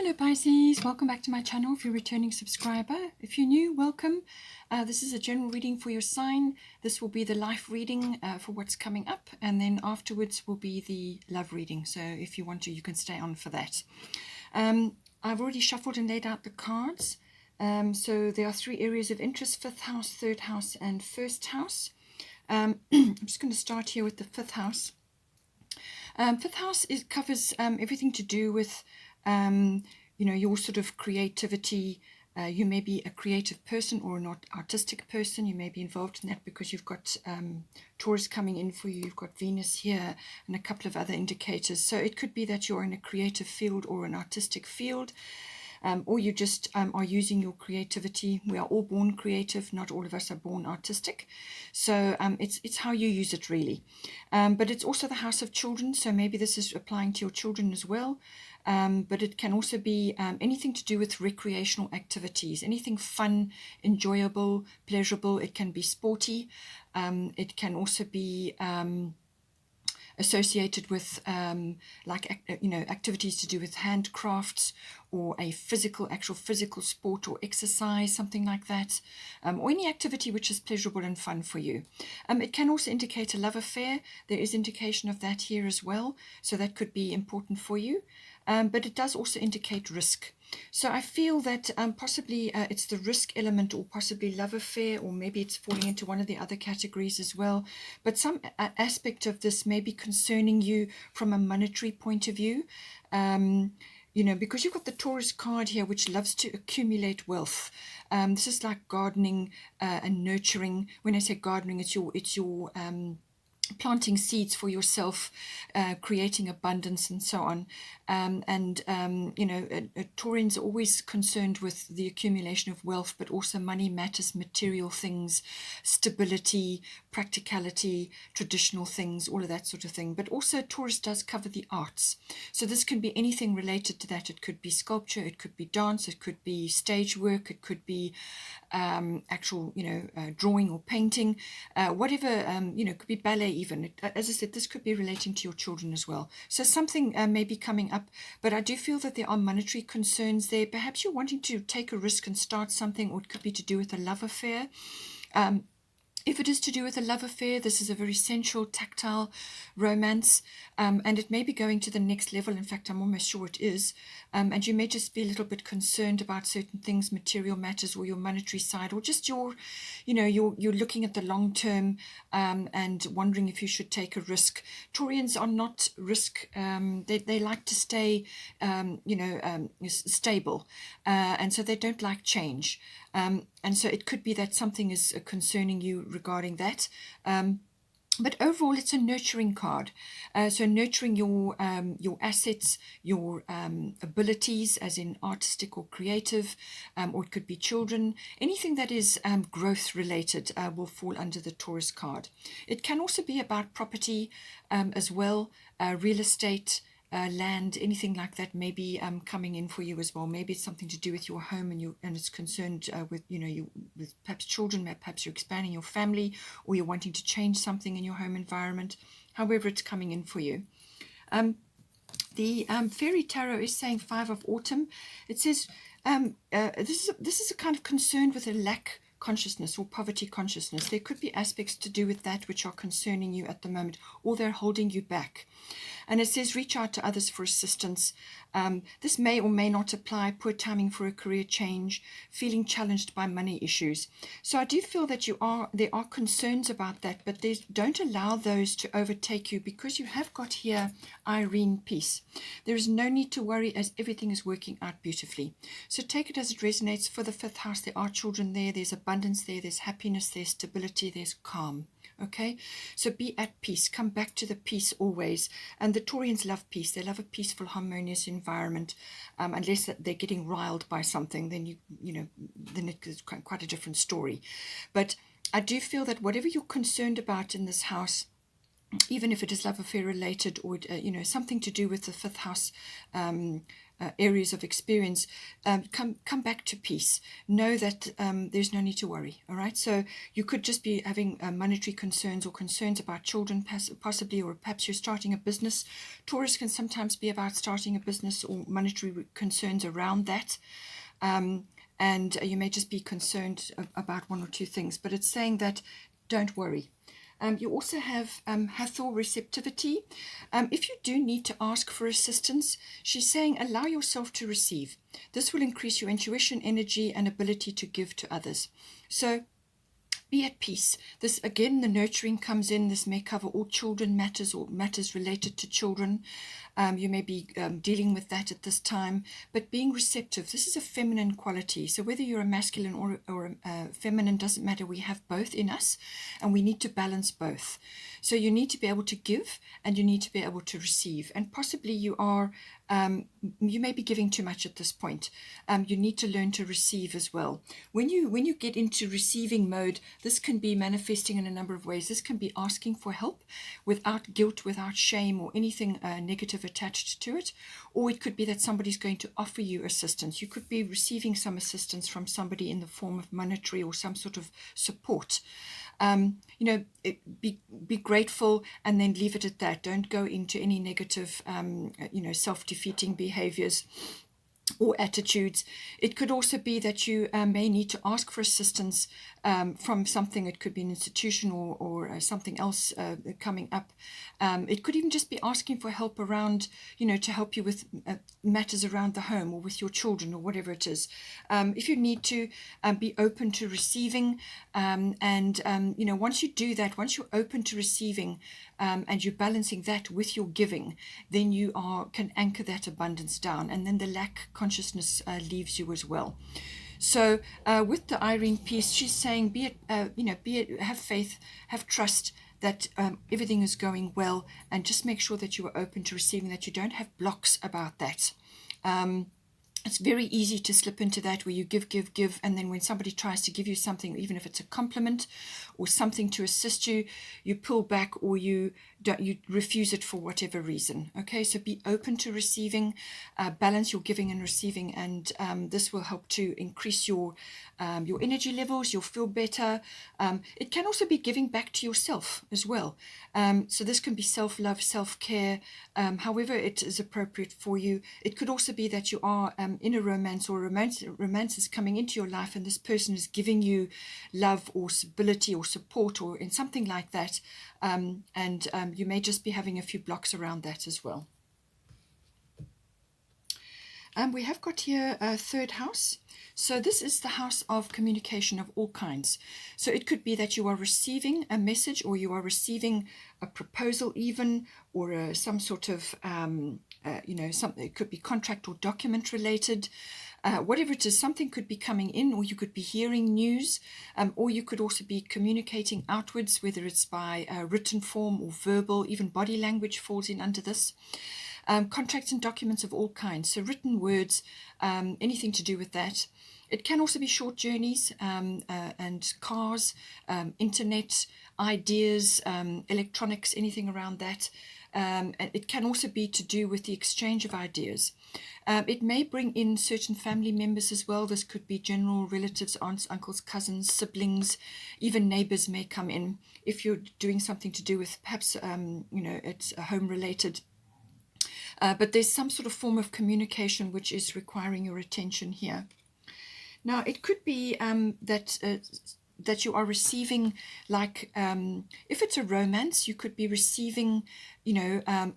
Hello Pisces, welcome back to my channel if you're a returning subscriber. If you're new, welcome. This is a general reading for your sign. This will be the life reading for what's coming up, and then afterwards will be the love reading. So if you want to, you can stay on for that. I've already shuffled and laid out the cards. So there are 3 areas of interest: 5th house, 3rd house, and 1st house. I'm just going to start here with the 5th house. 5th house covers everything to do with your sort of creativity. You may be a creative person or an artistic person. You may be involved in that because you've got Taurus coming in for you. You've got Venus here and a couple of other indicators. So it could be that you're in a creative field or an artistic field. Or you just are using your creativity. We are all born creative. Not all of us are born artistic. So it's how you use it, really. But it's also the house of children. So maybe this is applying to your children as well. But it can also be anything to do with recreational activities, anything fun, enjoyable, pleasurable. It can be sporty. It can also be associated with activities to do with handcrafts or a actual physical sport or exercise, something like that, or any activity which is pleasurable and fun for you. It can also indicate a love affair. There is indication of that here as well, so that could be important for you. But it does also indicate risk. So I feel that possibly it's the risk element, or possibly love affair, or maybe it's falling into one of the other categories as well. But some aspect of this may be concerning you from a monetary point of view. Because you've got the Taurus card here, which loves to accumulate wealth. This is like gardening and nurturing. When I say gardening, it's your planting seeds for yourself, creating abundance and so on. Taurians are always concerned with the accumulation of wealth, but also money matters, material things, stability, practicality, traditional things, all of that sort of thing. But also Taurus does cover the arts. So this can be anything related to that. It could be sculpture, it could be dance, it could be stage work, it could be actual, drawing or painting, whatever, it could be ballet even. As I said, this could be relating to your children as well. So something may be coming up, but I do feel that there are monetary concerns there. Perhaps you're wanting to take a risk and start something, or it could be to do with a love affair. If it is to do with a love affair, this is a very sensual, tactile romance, and it may be going to the next level. In fact, I'm almost sure it is. And you may just be a little bit concerned about certain things, material matters, or your monetary side, or just you're looking at the long term and wondering if you should take a risk. Taurians are not risk. They like to stay, stable, and so they don't like change. And so it could be that something is concerning you regarding that. But overall, it's a nurturing card. So nurturing your assets, your abilities, as in artistic or creative, or it could be children. Anything that is growth related will fall under the Taurus card. It can also be about property as well, real estate, land, anything like that may be coming in for you as well. Maybe it's something to do with your home, and it's concerned with with perhaps children. Perhaps you're expanding your family, or you're wanting to change something in your home environment. However, it's coming in for you. The Fairy Tarot is saying 5 of Autumn. It says this is a kind of concern with a lack consciousness or poverty consciousness. There could be aspects to do with that which are concerning you at the moment, or they're holding you back. And it says reach out to others for assistance. This may or may not apply. Poor timing for a career change, feeling challenged by money issues. So I do feel that there are concerns about that, but don't allow those to overtake you, because you have got here Irene, peace. There is no need to worry, as everything is working out beautifully. So take it as it resonates. For the 5th house, there are children there, there's abundance there, there's happiness, there's stability, there's calm. Okay, so be at peace. Come back to the peace always. And the Taurians love peace. They love a peaceful, harmonious environment. Unless they're getting riled by something, then then it's quite a different story. But I do feel that whatever you're concerned about in this house, even if it is love affair related, or something to do with the fifth house areas of experience, come back to peace. Know that there's no need to worry. All right. So you could just be having monetary concerns or concerns about children, possibly, or perhaps you're starting a business. Taurus can sometimes be about starting a business or monetary concerns around that. And you may just be concerned about one or two things, but it's saying that don't worry. You also have Hathor receptivity. If you do need to ask for assistance, she's saying allow yourself to receive. This will increase your intuition, energy, and ability to give to others. So be at peace. This, again, the nurturing comes in. This may cover all children matters or matters related to children. You may be dealing with that at this time, but being receptive. This is a feminine quality. So whether you're a masculine or a feminine, doesn't matter. We have both in us, and we need to balance both. So you need to be able to give, and you need to be able to receive. And possibly you may be giving too much at this point. You need to learn to receive as well. When you get into receiving mode, this can be manifesting in a number of ways. This can be asking for help without guilt, without shame, or anything negative attached to it. Or it could be that somebody's going to offer you assistance. You could be receiving some assistance from somebody in the form of monetary or some sort of support. Be grateful and then leave it at that. Don't go into any negative, self-defeating behaviors or attitudes. It could also be that you may need to ask for assistance from something. It could be an institution or something else coming up. It could even just be asking for help around, to help you with matters around the home or with your children or whatever it is. If you need to, be open to receiving. Once you do that, once you're open to receiving and you're balancing that with your giving, then you can anchor that abundance down, and then the lack consciousness leaves you as well. So with the Irene piece, she's saying, have faith, have trust that everything is going well, and just make sure that you are open to receiving, that you don't have blocks about that. It's very easy to slip into that where you give, and then when somebody tries to give you something, even if it's a compliment or something to assist you, you pull back or you refuse it for whatever reason. Okay, so be open to receiving, balance your giving and receiving, and this will help to increase your energy levels. You'll feel better. It can also be giving back to yourself as well. So this can be self-love, self-care, however it is appropriate for you. It could also be that you are in a romance, or romance is coming into your life, and this person is giving you love or stability or support or in something like that, and you may just be having a few blocks around that as well. We have got here a third house. So this is the house of communication of all kinds. So it could be that you are receiving a message, or you are receiving a proposal even, or some sort of, something. It could be contract or document related. Whatever it is, something could be coming in, or you could be hearing news, or you could also be communicating outwards, whether it's by written form or verbal. Even body language falls in under this. Contracts and documents of all kinds, so written words, anything to do with that. It can also be short journeys and cars, internet, ideas, electronics, anything around that. It can also be to do with the exchange of ideas. It may bring in certain family members as well. This could be general relatives, aunts, uncles, cousins, siblings, even neighbors may come in if you're doing something to do with perhaps, it's home related. But there's some sort of form of communication which is requiring your attention here. Now, it could be that you are receiving, like, if it's a romance, you could be receiving,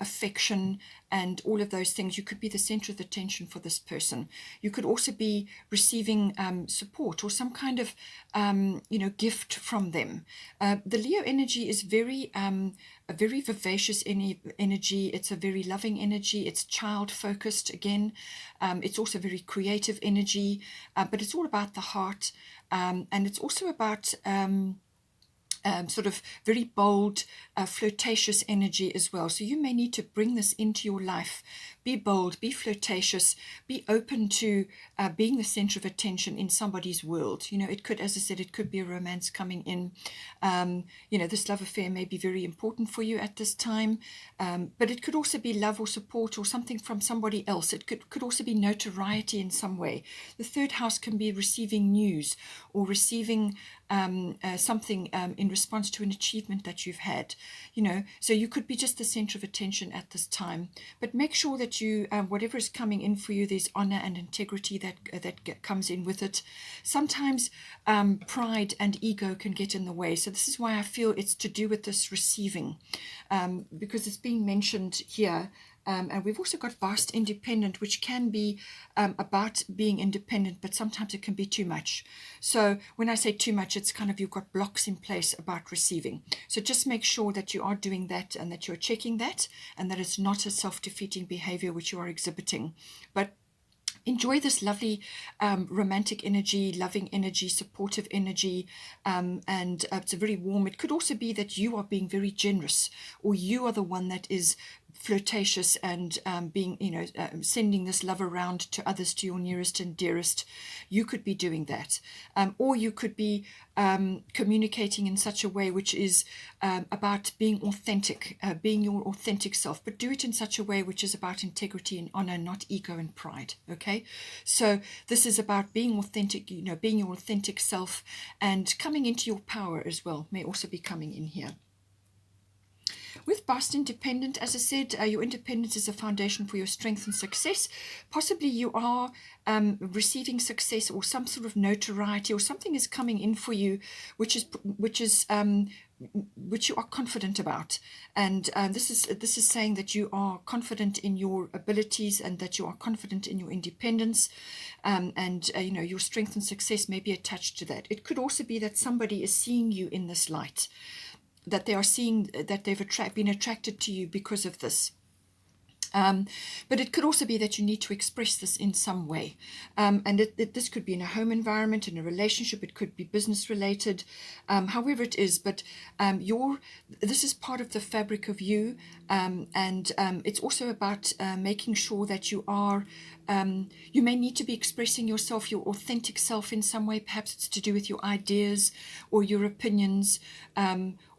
affection and all of those things. You could be the center of attention for this person. You could also be receiving support or some kind of, gift from them. The Leo energy is a very vivacious energy. It's a very loving energy. It's child focused again. It's also very creative energy, but it's all about the heart. And it's also about sort of very bold, flirtatious energy as well. So you may need to bring this into your life be bold, be flirtatious, be open to being the center of attention in somebody's world. It could, as I said, it could be a romance coming in. This love affair may be very important for you at this time, but it could also be love or support or something from somebody else. It could also be notoriety in some way. The third house can be receiving news or receiving something in response to an achievement that you've had. So you could be just the center of attention at this time. But make sure that you, whatever is coming in for you, there's honor and integrity that comes in with it. Sometimes pride and ego can get in the way. So this is why I feel it's to do with this receiving, because it's being mentioned here. And we've also got vast independent, which can be about being independent, but sometimes it can be too much. So when I say too much, it's kind of you've got blocks in place about receiving. So just make sure that you are doing that and that you're checking that, and that it's not a self-defeating behavior which you are exhibiting. But enjoy this lovely romantic energy, loving energy, supportive energy, and it's a very warm. It could also be that you are being very generous, or you are the one that is flirtatious and being, sending this love around to others, to your nearest and dearest. You could be doing that, or you could be communicating in such a way which is about being authentic, being your authentic self, but do it in such a way which is about integrity and honor, not ego and pride. Okay, so this is about being authentic, being your authentic self, and coming into your power as well may also be coming in here. With past independent, as I said, your independence is a foundation for your strength and success. Possibly you are receiving success or some sort of notoriety, or something is coming in for you, which you are confident about, and this is saying that you are confident in your abilities and that you are confident in your independence, and your strength and success may be attached to that. It could also be that somebody is seeing you in this light, that they are seeing that they've been attracted to you because of this. But it could also be that you need to express this in some way. And this could be in a home environment, in a relationship, it could be business related, however it is. But this is part of the fabric of you. And it's also about making sure that you are, you may need to be expressing yourself, your authentic self in some way. Perhaps it's to do with your ideas or your opinions,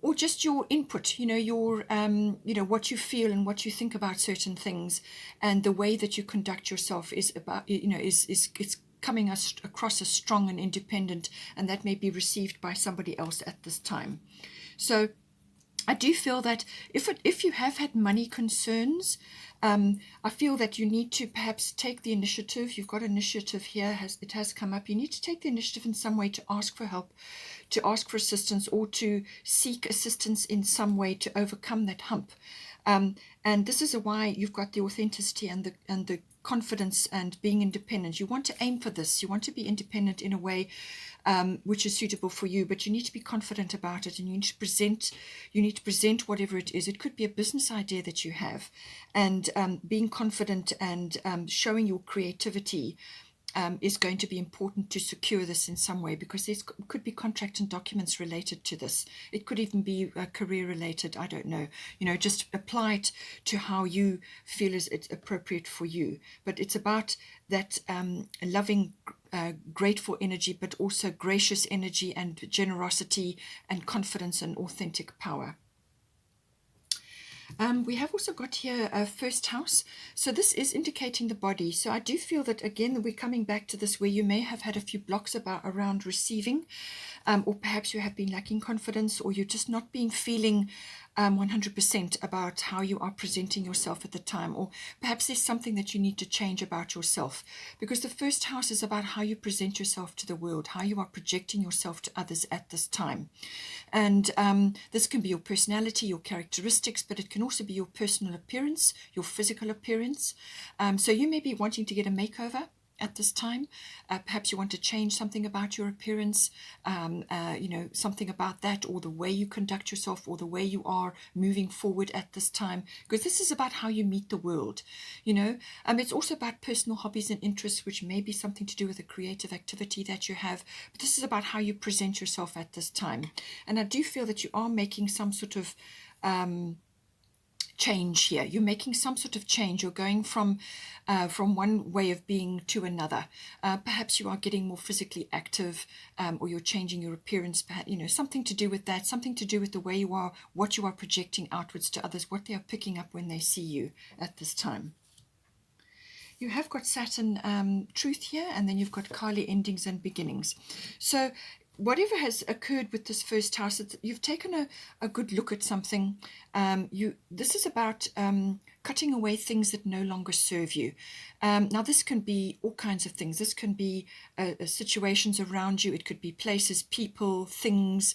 or just your input, your, what you feel and what you think about certain things, and the way that you conduct yourself is about, it's coming across as strong and independent, and that may be received by somebody else at this time. So I do feel that if you have had money concerns, I feel that you need to perhaps take the initiative. You've got initiative here, it has come up. You need to take the initiative in some way to ask for help, to ask for assistance, or to seek assistance in some way to overcome that hump. And this is why you've got the authenticity and the confidence and being independent. You want to aim for this. You want to be independent in a way which is suitable for you, but you need to be confident about it, and you need to present whatever it is. It could be a business idea that you have, and being confident and showing your creativity is going to be important to secure this in some way, because there could be contract and documents related to this. It could even be career related. I don't know. Just apply it to how you feel is it's appropriate for you. But it's about that loving, grateful energy, but also gracious energy and generosity and confidence and authentic power. We have also got here a first house. So this is indicating the body. So I do feel that, again, we're coming back to this where you may have had a few blocks around receiving, or perhaps you have been lacking confidence, or you're just not feeling 100% about how you are presenting yourself at the time, or perhaps there's something that you need to change about yourself, because the first house is about how you present yourself to the world, how you are projecting yourself to others at this time. And this can be your personality, your characteristics, but it can also be your personal appearance, your physical appearance. So you may be wanting to get a makeover at this time. Perhaps you want to change something about your appearance, something about that, or the way you conduct yourself, or the way you are moving forward at this time, because this is about how you meet the world. It's also about personal hobbies and interests, which may be something to do with a creative activity that you have, but this is about how you present yourself at this time. And I do feel that you are making some sort of change here. You're making some sort of change. You're going from one way of being to another. Perhaps you are getting more physically active, or you're changing your appearance. Perhaps, something to do with that. Something to do with the way you are, what you are projecting outwards to others, what they are picking up when they see you at this time. You have got Saturn truth here, and then you've got Kali endings and beginnings. So whatever has occurred with this first house, you've taken a good look at something. This is about cutting away things that no longer serve you. Now, this can be all kinds of things. This can be situations around you. It could be places, people, things,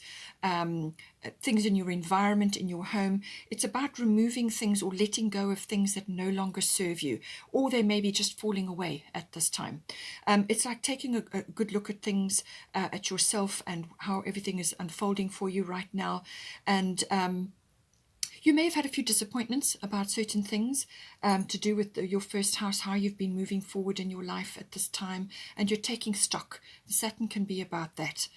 things in your environment, in your home. It's about removing things or letting go of things that no longer serve you, or they may be just falling away at this time. It's like taking a good look at things, at yourself and how everything is unfolding for you right now. And you may have had a few disappointments about certain things to do with your first house, how you've been moving forward in your life at this time, and you're taking stock. The Saturn can be about that,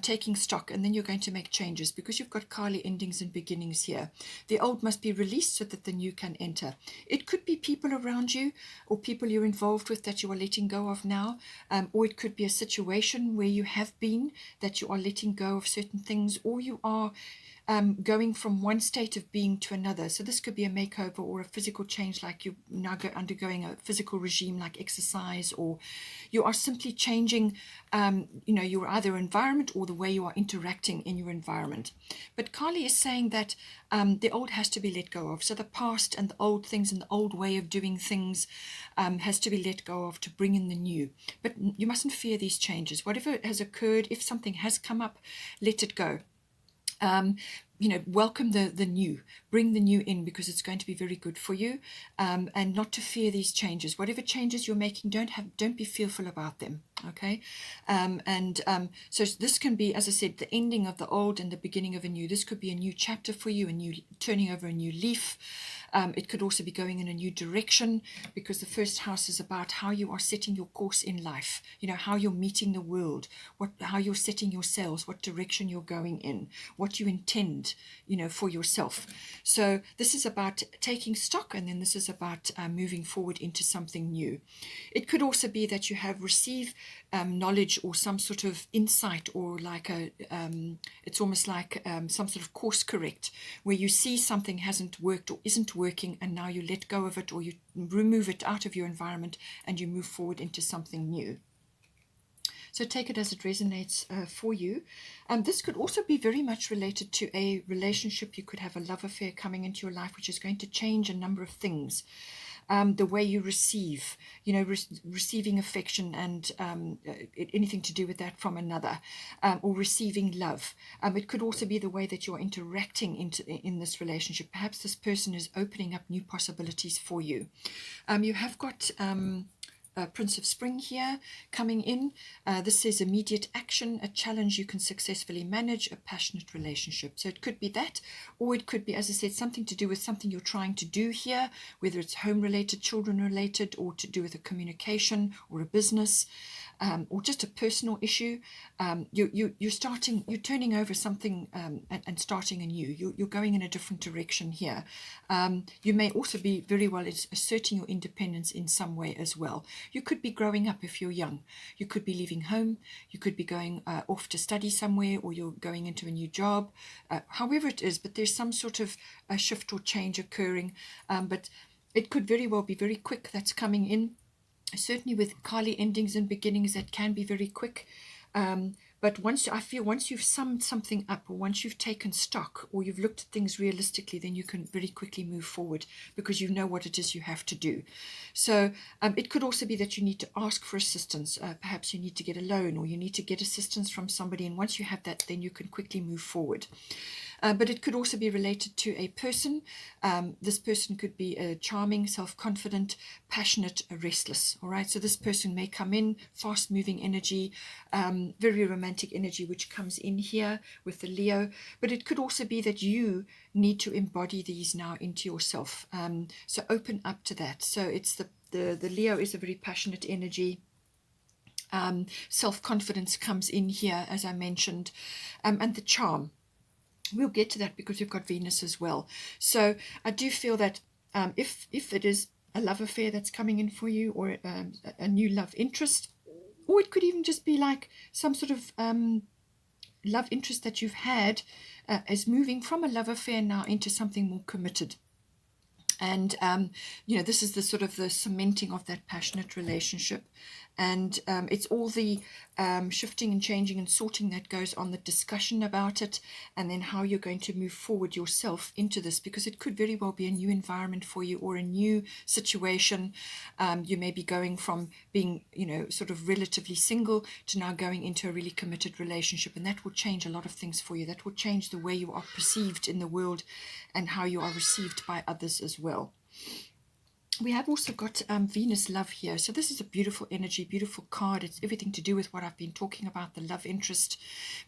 taking stock, and then you're going to make changes because you've got Kali endings and beginnings here. The old must be released so that the new can enter. It could be people around you or people you're involved with that you are letting go of now, or it could be a situation where you have been that you are letting go of certain things, or you are going from one state of being to another. So this could be a makeover or a physical change, like you now undergoing a physical regime like exercise, or you are simply changing your either environment or the way you are interacting in your environment. But Kali is saying that the old has to be let go of. So the past and the old things and the old way of doing things has to be let go of to bring in the new. But you mustn't fear these changes. Whatever has occurred, if something has come up, let it go. Welcome the new, bring the new in, because it's going to be very good for you, and not to fear these changes. Whatever changes you're making, don't be fearful about them. Okay. So this can be, as I said, the ending of the old and the beginning of a new. This could be a new chapter for you, a new turning over a new leaf. It could also be going in a new direction, because the first house is about how you are setting your course in life, how you're meeting the world, how you're setting your sails, what direction you're going in, what you intend, for yourself. So this is about taking stock, and then this is about moving forward into something new. It could also be that you have received knowledge or some sort of insight, or like it's almost like some sort of course correct, where you see something hasn't worked or isn't working, and now you let go of it, or you remove it out of your environment and you move forward into something new. So take it as it resonates for you. This could also be very much related to a relationship. You could have a love affair coming into your life, which is going to change a number of things. The way you receive, receiving affection and anything to do with that from another, or receiving love. It could also be the way that you're interacting in this relationship. Perhaps this person is opening up new possibilities for you. You have got Prince of Spring here coming in. This says immediate action, a challenge you can successfully manage, a passionate relationship. So it could be that, or it could be, as I said, something to do with something you're trying to do here, whether it's home related, children related, or to do with a communication or a business, or just a personal issue. You're turning over something and starting anew. You're going in a different direction here. You may also be very well asserting your independence in some way as well. You could be growing up if you're young. You could be leaving home. You could be going off to study somewhere, or you're going into a new job. However it is, but there's some sort of a shift or change occurring. But it could very well be very quick that's coming in. Certainly with Kali endings and beginnings, that can be very quick. But once you've summed something up, or once you've taken stock, or you've looked at things realistically, then you can very quickly move forward, because you know what it is you have to do. So it could also be that you need to ask for assistance. Perhaps you need to get a loan, or you need to get assistance from somebody. And once you have that, then you can quickly move forward. But it could also be related to a person. This person could be a charming, self-confident, passionate, restless. All right. So this person may come in, fast-moving energy, very romantic energy, which comes in here with the Leo. But it could also be that you need to embody these now into yourself. So open up to that. So it's the Leo is a very passionate energy. Self-confidence comes in here, as I mentioned, and the charm. We'll get to that because we've got Venus as well. So I do feel that if it is a love affair that's coming in for you, or a new love interest, or it could even just be like some sort of love interest that you've had is moving from a love affair now into something more committed. And this is the sort of the cementing of that passionate relationship. And it's all the shifting and changing and sorting that goes on, the discussion about it, and then how you're going to move forward yourself into this, because it could very well be a new environment for you, or a new situation. You may be going from being, sort of relatively single to now going into a really committed relationship, and that will change a lot of things for you. That will change the way you are perceived in the world and how you are received by others as well. We have also got Venus love here. So this is a beautiful energy, beautiful card. It's everything to do with what I've been talking about, the love interest,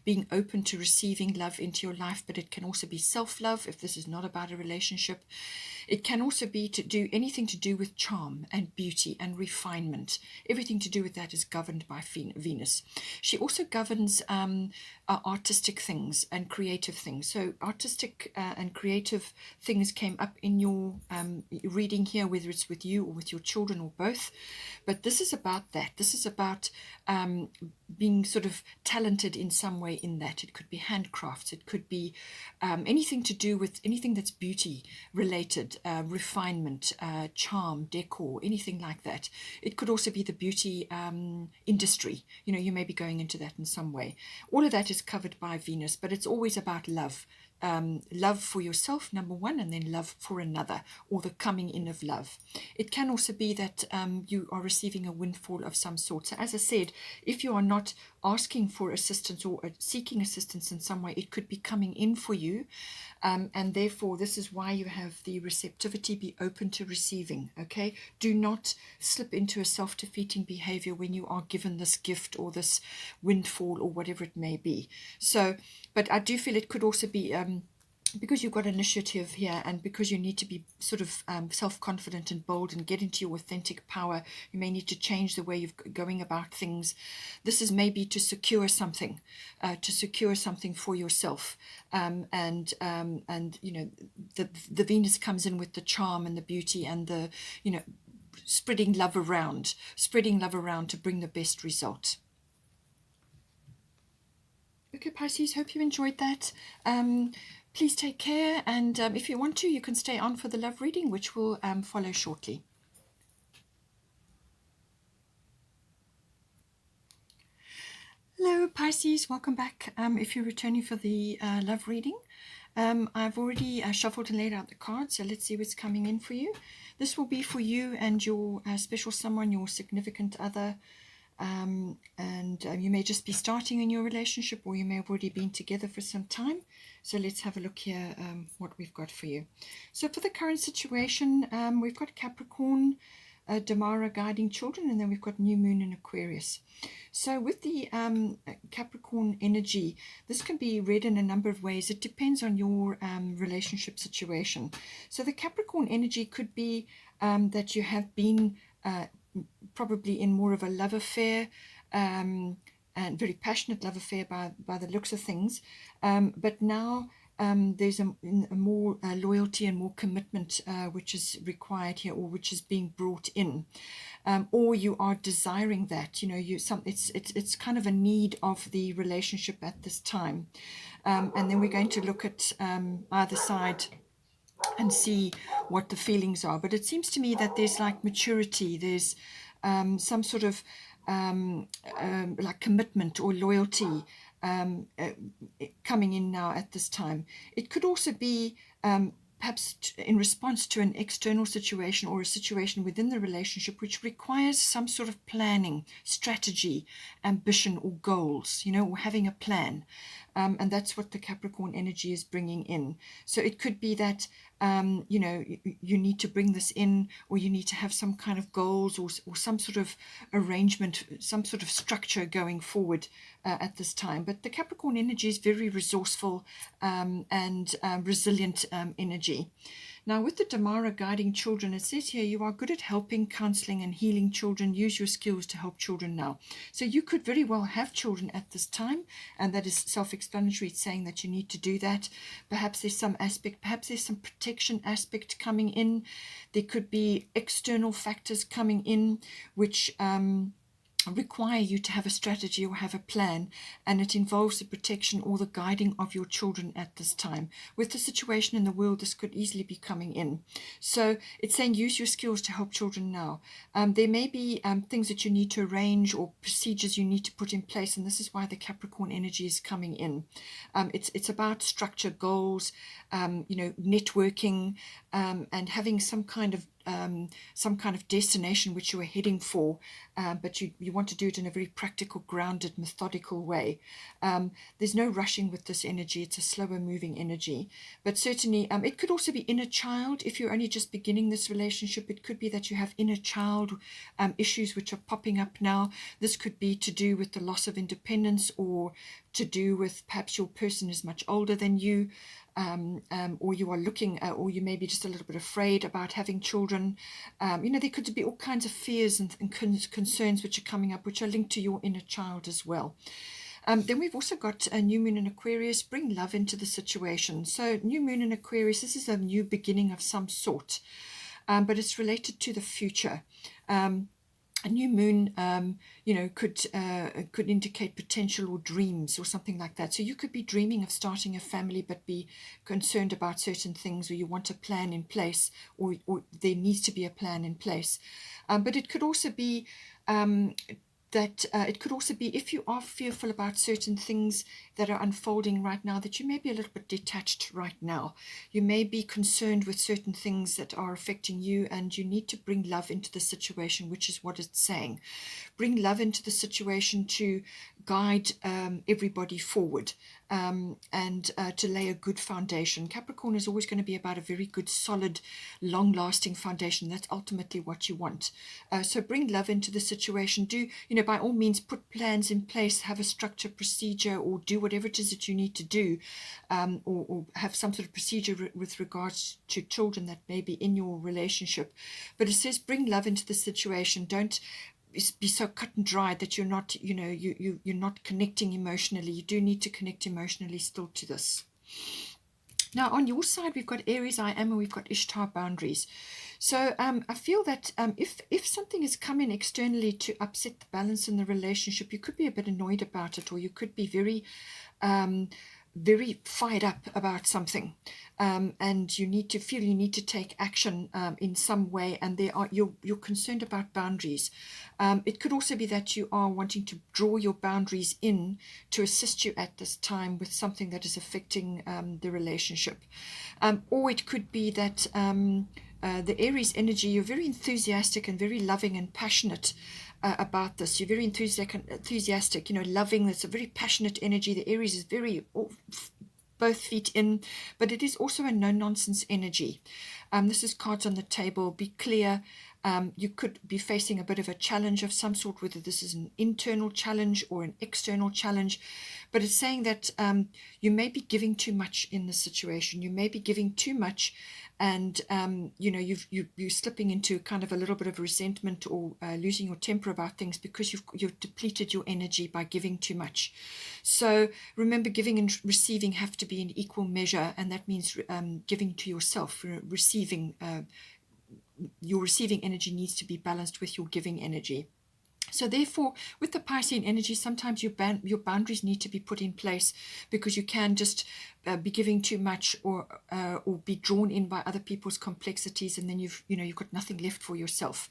being open to receiving love into your life, but it can also be self-love if this is not about a relationship. It can also be to do anything to do with charm and beauty and refinement. Everything to do with that is governed by Venus. She also governs artistic things and creative things. So artistic and creative things came up in your reading here, whether it's with you or with your children or both. But this is about that. This is about being sort of talented in some way in that. It could be handcrafts. It could be anything to do with anything that's beauty related, refinement, charm, decor, anything like that. It could also be the beauty industry. You may be going into that in some way. All of that is covered by Venus, but it's always about love. Love for yourself, number one, and then love for another, or the coming in of love. It can also be that you are receiving a windfall of some sort. So as I said, if you are not asking for assistance or seeking assistance in some way, it could be coming in for you. And therefore, this is why you have the receptivity, be open to receiving, okay? Do not slip into a self-defeating behavior when you are given this gift or this windfall or whatever it may be. So, but I do feel it could also be because you've got initiative here, and because you need to be sort of self-confident and bold and get into your authentic power, you may need to change the way you're going about things. This is maybe to secure something for yourself, and the Venus comes in with the charm and the beauty and the spreading love around to bring the best result. Okay, Pisces, hope you enjoyed that. Please take care, and if you want to, you can stay on for the love reading, which will follow shortly. Hello, Pisces, welcome back. If you're returning for the love reading, I've already shuffled and laid out the cards, so let's see what's coming in for you. This will be for you and your special someone, your significant other. You may just be starting in your relationship, or you may have already been together for some time. So let's have a look here what we've got for you. So for the current situation, we've got Capricorn, Damara guiding children, and then we've got New Moon in Aquarius. So with the Capricorn energy, this can be read in a number of ways. It depends on your relationship situation. So the Capricorn energy could be that you have been probably in more of a love affair, and very passionate love affair by the looks of things, but now there's a more loyalty and more commitment which is required here, or which is being brought in, or you are desiring that. It's kind of a need of the relationship at this time, and then we're going to look at either side and see what the feelings are. But it seems to me that there's like maturity, there's some sort of like commitment or loyalty coming in now at this time. It could also be perhaps in response to an external situation or a situation within the relationship which requires some sort of planning, strategy, ambition, or goals, or having a plan. And that's what the Capricorn energy is bringing in. So it could be that, you need to bring this in, or you need to have some kind of goals or some sort of arrangement, some sort of structure going forward at this time. But the Capricorn energy is very resourceful and resilient energy. Now, with the Damara guiding children, it says here, you are good at helping, counseling, and healing children. Use your skills to help children now. So you could very well have children at this time, and that is self-explanatory. It's saying that you need to do that. Perhaps there's some aspect, perhaps there's some protection aspect coming in. There could be external factors coming in, which require you to have a strategy or have a plan, and it involves the protection or the guiding of your children at this time. With the situation in the world, this could easily be coming in. So it's saying use your skills to help children now. There may be things that you need to arrange or procedures you need to put in place, and this is why the Capricorn energy is coming in. It's about structure, goals, networking, and having some kind of destination which you are heading for, but you want to do it in a very practical, grounded, methodical way. There's no rushing with this energy. It's a slower moving energy, but certainly it could also be inner child. If you're only just beginning this relationship, it could be that you have inner child issues which are popping up now. This could be to do with the loss of independence, or to do with perhaps your person is much older than you, or you are looking, or you may be just a little bit afraid about having children. There could be all kinds of fears and concerns which are coming up, which are linked to your inner child as well. Then we've also got a new moon in Aquarius. Bring love into the situation. So new moon in Aquarius, this is a new beginning of some sort, but it's related to the future. A new moon, could indicate potential or dreams or something like that. So you could be dreaming of starting a family, but be concerned about certain things, or you want a plan in place, or there needs to be a plan in place. But it could also be if you are fearful about certain things that are unfolding right now, that you may be a little bit detached right now. You may be concerned with certain things that are affecting you, and you need to bring love into the situation, which is what it's saying. Bring love into the situation to guide everybody forward, and to lay a good foundation. Capricorn is always going to be about a very good, solid, long-lasting foundation. That's ultimately what you want. So bring love into the situation. Do, by all means, put plans in place, have a structure, procedure, or do whatever it is that you need to do, or have some sort of procedure with regards to children that may be in your relationship. But it says bring love into the situation. Don't be so cut and dried that you're not, you're not connecting emotionally. You do need to connect emotionally still to this. Now, on your side, we've got Aries, I am, and we've got Ishtar, boundaries. So I feel that if something is coming externally to upset the balance in the relationship, you could be a bit annoyed about it, or you could be very fired up about something, and you need to take action in some way, and you're concerned about boundaries. It could also be that you are wanting to draw your boundaries in to assist you at this time with something that is affecting the relationship, or it could be that the Aries energy, you're very enthusiastic and very loving and passionate about this. You're very enthusiastic, loving. It's a very passionate energy. The Aries is very both feet in, but it is also a no-nonsense energy. This is cards on the table. Be clear. You could be facing a bit of a challenge of some sort, whether this is an internal challenge or an external challenge, but it's saying that you may be giving too much in this situation. You may be giving too much, and you're slipping into kind of a little bit of resentment, or losing your temper about things because you've depleted your energy by giving too much. So remember, giving and receiving have to be in equal measure, and that means giving to yourself. Your receiving energy needs to be balanced with your giving energy. So therefore, with the Piscean energy, sometimes your boundaries need to be put in place, because you can just be giving too much, or be drawn in by other people's complexities, and then you've got nothing left for yourself.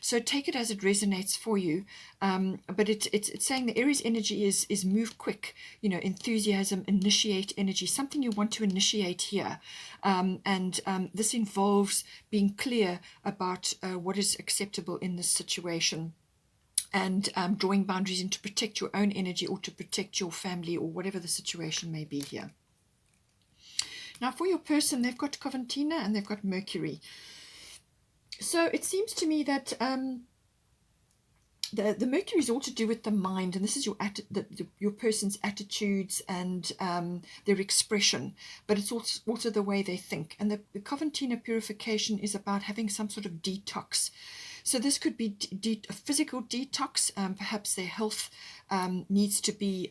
So take it as it resonates for you. But it's saying the Aries energy is move quick, enthusiasm, initiate energy, something you want to initiate here. And this involves being clear about what is acceptable in this situation, and drawing boundaries in to protect your own energy, or to protect your family, or whatever the situation may be here. Now, for your person, they've got Coventina and they've got Mercury. So it seems to me that the Mercury is all to do with the mind, and this is your person's attitudes and their expression, but it's also the way they think. And the Coventina purification is about having some sort of detox. So this could be a physical detox. Perhaps their health needs to be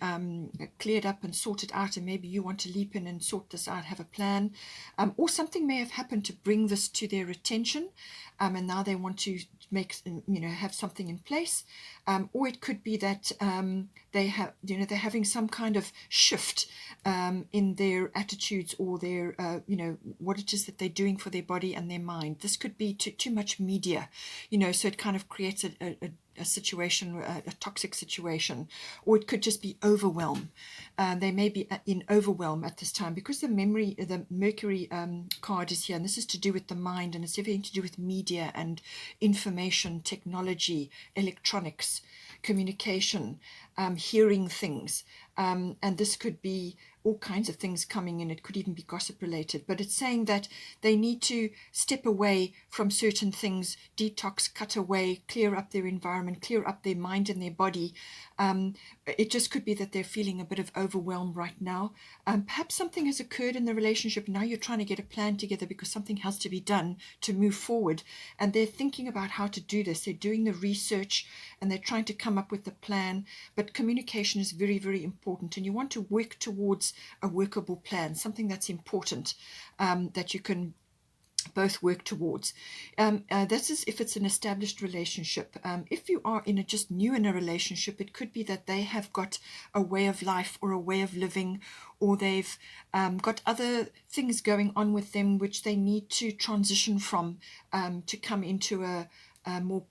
cleared up and sorted out, and maybe you want to leap in and sort this out, have a plan. Or something may have happened to bring this to their attention, and now they want to have something in place. Or it could be that they're having some kind of shift in their attitudes, or their what it is that they're doing for their body and their mind. This could be too much media, so it kind of creates a situation, a toxic situation. Or it could just be overwhelm. They may be in overwhelm at this time, because the Mercury card is here, and this is to do with the mind, and it's everything to do with media and information, technology, electronics, communication, hearing things, and this could be all kinds of things coming in. It could even be gossip related, but it's saying that they need to step away from certain things, detox, cut away, clear up their environment, clear up their mind and their body. It just could be that they're feeling a bit of overwhelm right now. Perhaps something has occurred in the relationship. Now you're trying to get a plan together because something has to be done to move forward, and they're thinking about how to do this. They're doing the research and they're trying to come up with the plan, but communication is very, very important, and you want to work towards a workable plan, something that's important, that you can both work towards. This is if it's an established relationship. If you are just new in a relationship, it could be that they have got a way of life or a way of living, or they've got other things going on with them which they need to transition from, to come into a more,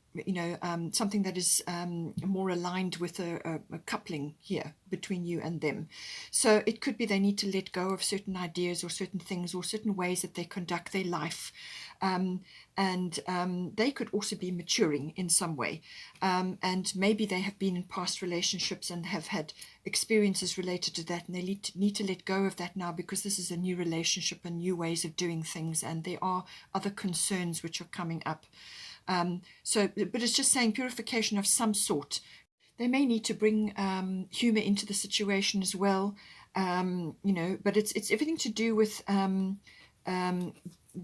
something that is more aligned with a coupling here between you and them. So it could be they need to let go of certain ideas or certain things or certain ways that they conduct their life. And they could also be maturing in some way. And maybe they have been in past relationships and have had experiences related to that, and they need to let go of that now, because this is a new relationship and new ways of doing things, and there are other concerns which are coming up. But it's just saying purification of some sort. They may need to bring humor into the situation as well, but it's everything to do with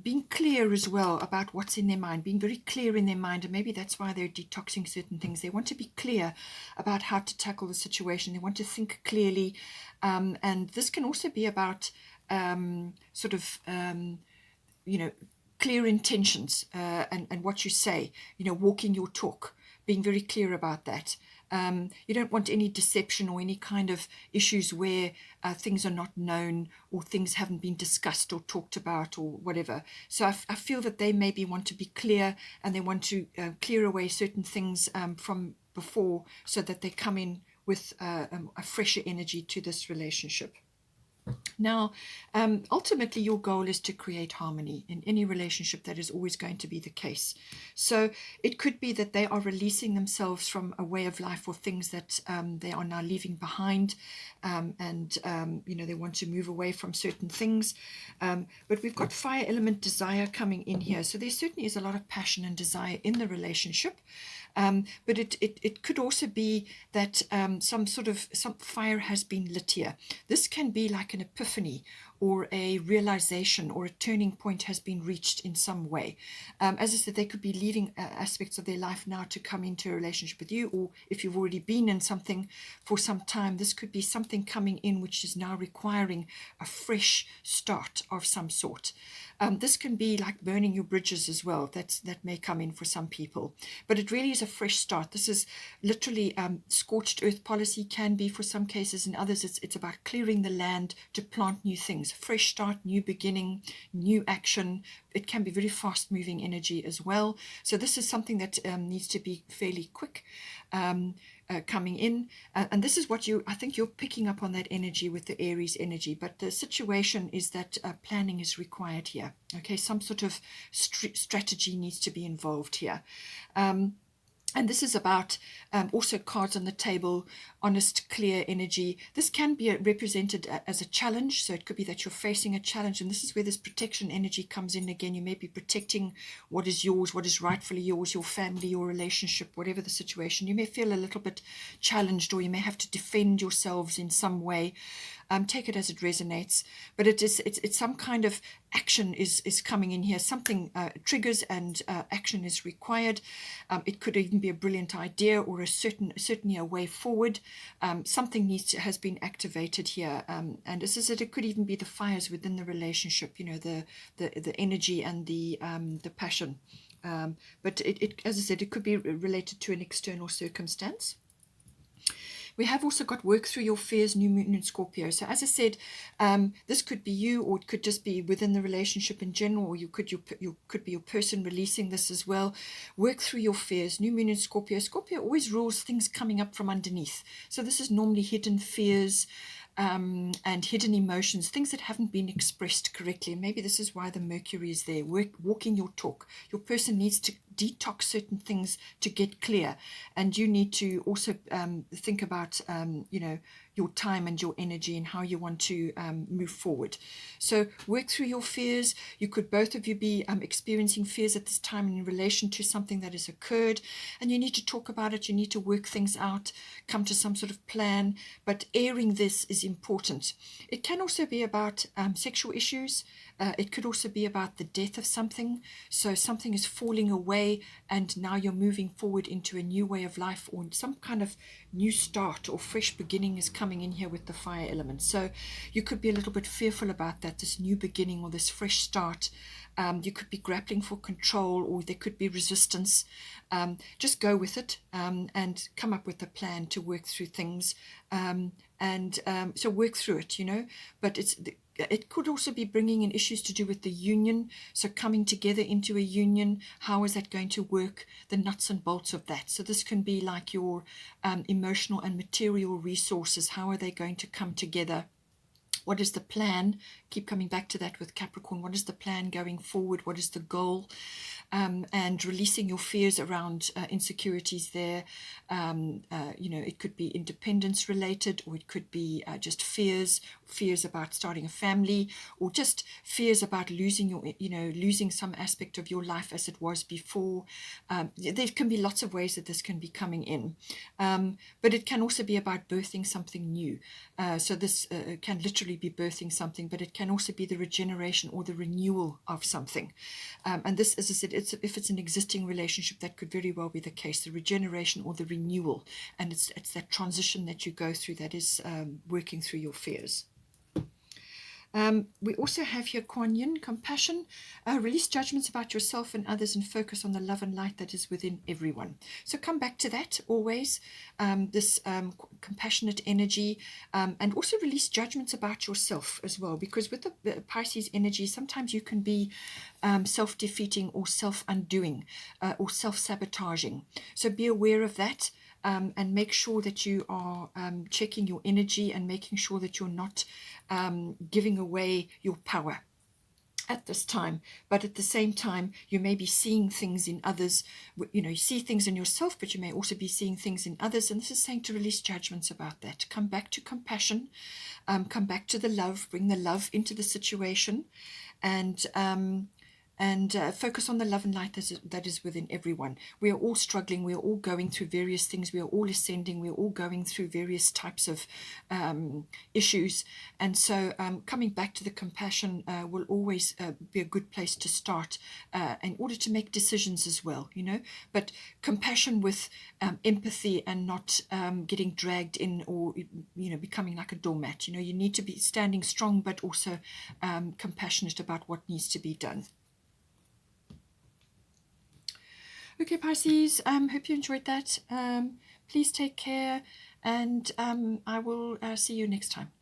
being clear as well about what's in their mind, being very clear in their mind, and maybe that's why they're detoxing certain things. They want to be clear about how to tackle the situation. They want to think clearly, and this can also be about clear intentions, and what you say, walking your talk, being very clear about that. You don't want any deception or any kind of issues where things are not known, or things haven't been discussed or talked about or whatever. So I feel that they maybe want to be clear, and they want to clear away certain things from before, so that they come in with a fresher energy to this relationship. Now, ultimately, your goal is to create harmony in any relationship. That is always going to be the case. So it could be that they are releasing themselves from a way of life or things that they are now leaving behind, and they want to move away from certain things. But we've got fire element desire coming in here. So there certainly is a lot of passion and desire in the relationship. But it could also be that some fire has been lit here. This can be like an epiphany, or a realization, or a turning point has been reached in some way. As I said, they could be leaving aspects of their life now to come into a relationship with you, or if you've already been in something for some time, this could be something coming in which is now requiring a fresh start of some sort. This can be like burning your bridges as well. That may come in for some people, but it really is a fresh start. This is literally scorched earth policy, can be for some cases. In others, it's about clearing the land to plant new things. Fresh start, new beginning, new action. It can be very fast moving energy as well. So this is something that needs to be fairly quick. Coming in, and this is what I think you're picking up on that energy with the Aries energy. But the situation is that planning is required here. Okay, some sort of strategy needs to be involved here. And this is about also cards on the table, honest, clear energy. This can be represented as a challenge. So it could be that you're facing a challenge. And this is where this protection energy comes in again. You may be protecting what is yours, what is rightfully yours, your family, your relationship, whatever the situation. You may feel a little bit challenged, or you may have to defend yourselves in some way. Take it as it resonates, but it's some kind of action is coming in here. Something triggers, and action is required. It could even be a brilliant idea, or certainly a way forward. Something has been activated here, and this is it. It could even be the fires within the relationship. You know, the energy and the passion. But it, as I said, it could be related to an external circumstance. We have also got work through your fears, new moon in Scorpio. So as I said, this could be you, or it could just be within the relationship in general, or you could be your person releasing this as well. Work through your fears, new moon in Scorpio. Scorpio always rules things coming up from underneath. So this is normally hidden fears, and hidden emotions, things that haven't been expressed correctly. Maybe this is why the Mercury is there. Walking your talk. Your person needs to detox certain things to get clear, and you need to also think about your time and your energy and how you want to move forward. So work through your fears. You could, both of you, be experiencing fears at this time in relation to something that has occurred, and you need to talk about it. You need to work things out, come to some sort of plan, but airing this is important. It can also be about sexual issues. It could also be about the death of something. So something is falling away, and now you're moving forward into a new way of life, or some kind of new start or fresh beginning is coming in here with the fire element. So you could be a little bit fearful about that, this new beginning or this fresh start. You could be grappling for control, or there could be resistance. Just go with it, and come up with a plan to work through things. So work through it, but it could also be bringing in issues to do with the union. So coming together into a union, how is that going to work? The nuts and bolts of that. So this can be like your emotional and material resources. How are they going to come together? What is the plan? Keep coming back to that with Capricorn. What is the plan going forward? What is the goal? And releasing your fears around insecurities there. It could be independence related, or it could be just fears about starting a family, or just fears about losing some aspect of your life as it was before. There can be lots of ways that this can be coming in, but it can also be about birthing something new. So this can literally be birthing something, but it can also be the regeneration or the renewal of something. And this, as I said, if it's an existing relationship, that could very well be the case, the regeneration or the renewal. And it's that transition that you go through that is working through your fears. We also have here Kuan Yin, compassion. Release judgments about yourself and others, and focus on the love and light that is within everyone. So come back to that always, this compassionate energy, and also release judgments about yourself as well, because with the Pisces energy, sometimes you can be self-defeating or self-undoing, or self-sabotaging. So be aware of that. And make sure that you are checking your energy, and making sure that you're not giving away your power at this time. But at the same time, you may be seeing things in others. You see things in yourself, but you may also be seeing things in others. And this is saying to release judgments about that. Come back to compassion. Come back to the love. Bring the love into the situation. And focus on the love and light that is within everyone. We are all struggling. We are all going through various things. We are all ascending. We are all going through various types of issues. And so coming back to the compassion will always be a good place to start in order to make decisions as well, But compassion with empathy, and not getting dragged in, or, becoming like a doormat. You need to be standing strong, but also compassionate about what needs to be done. Okay, Pisces, hope you enjoyed that. Please take care, and I will see you next time.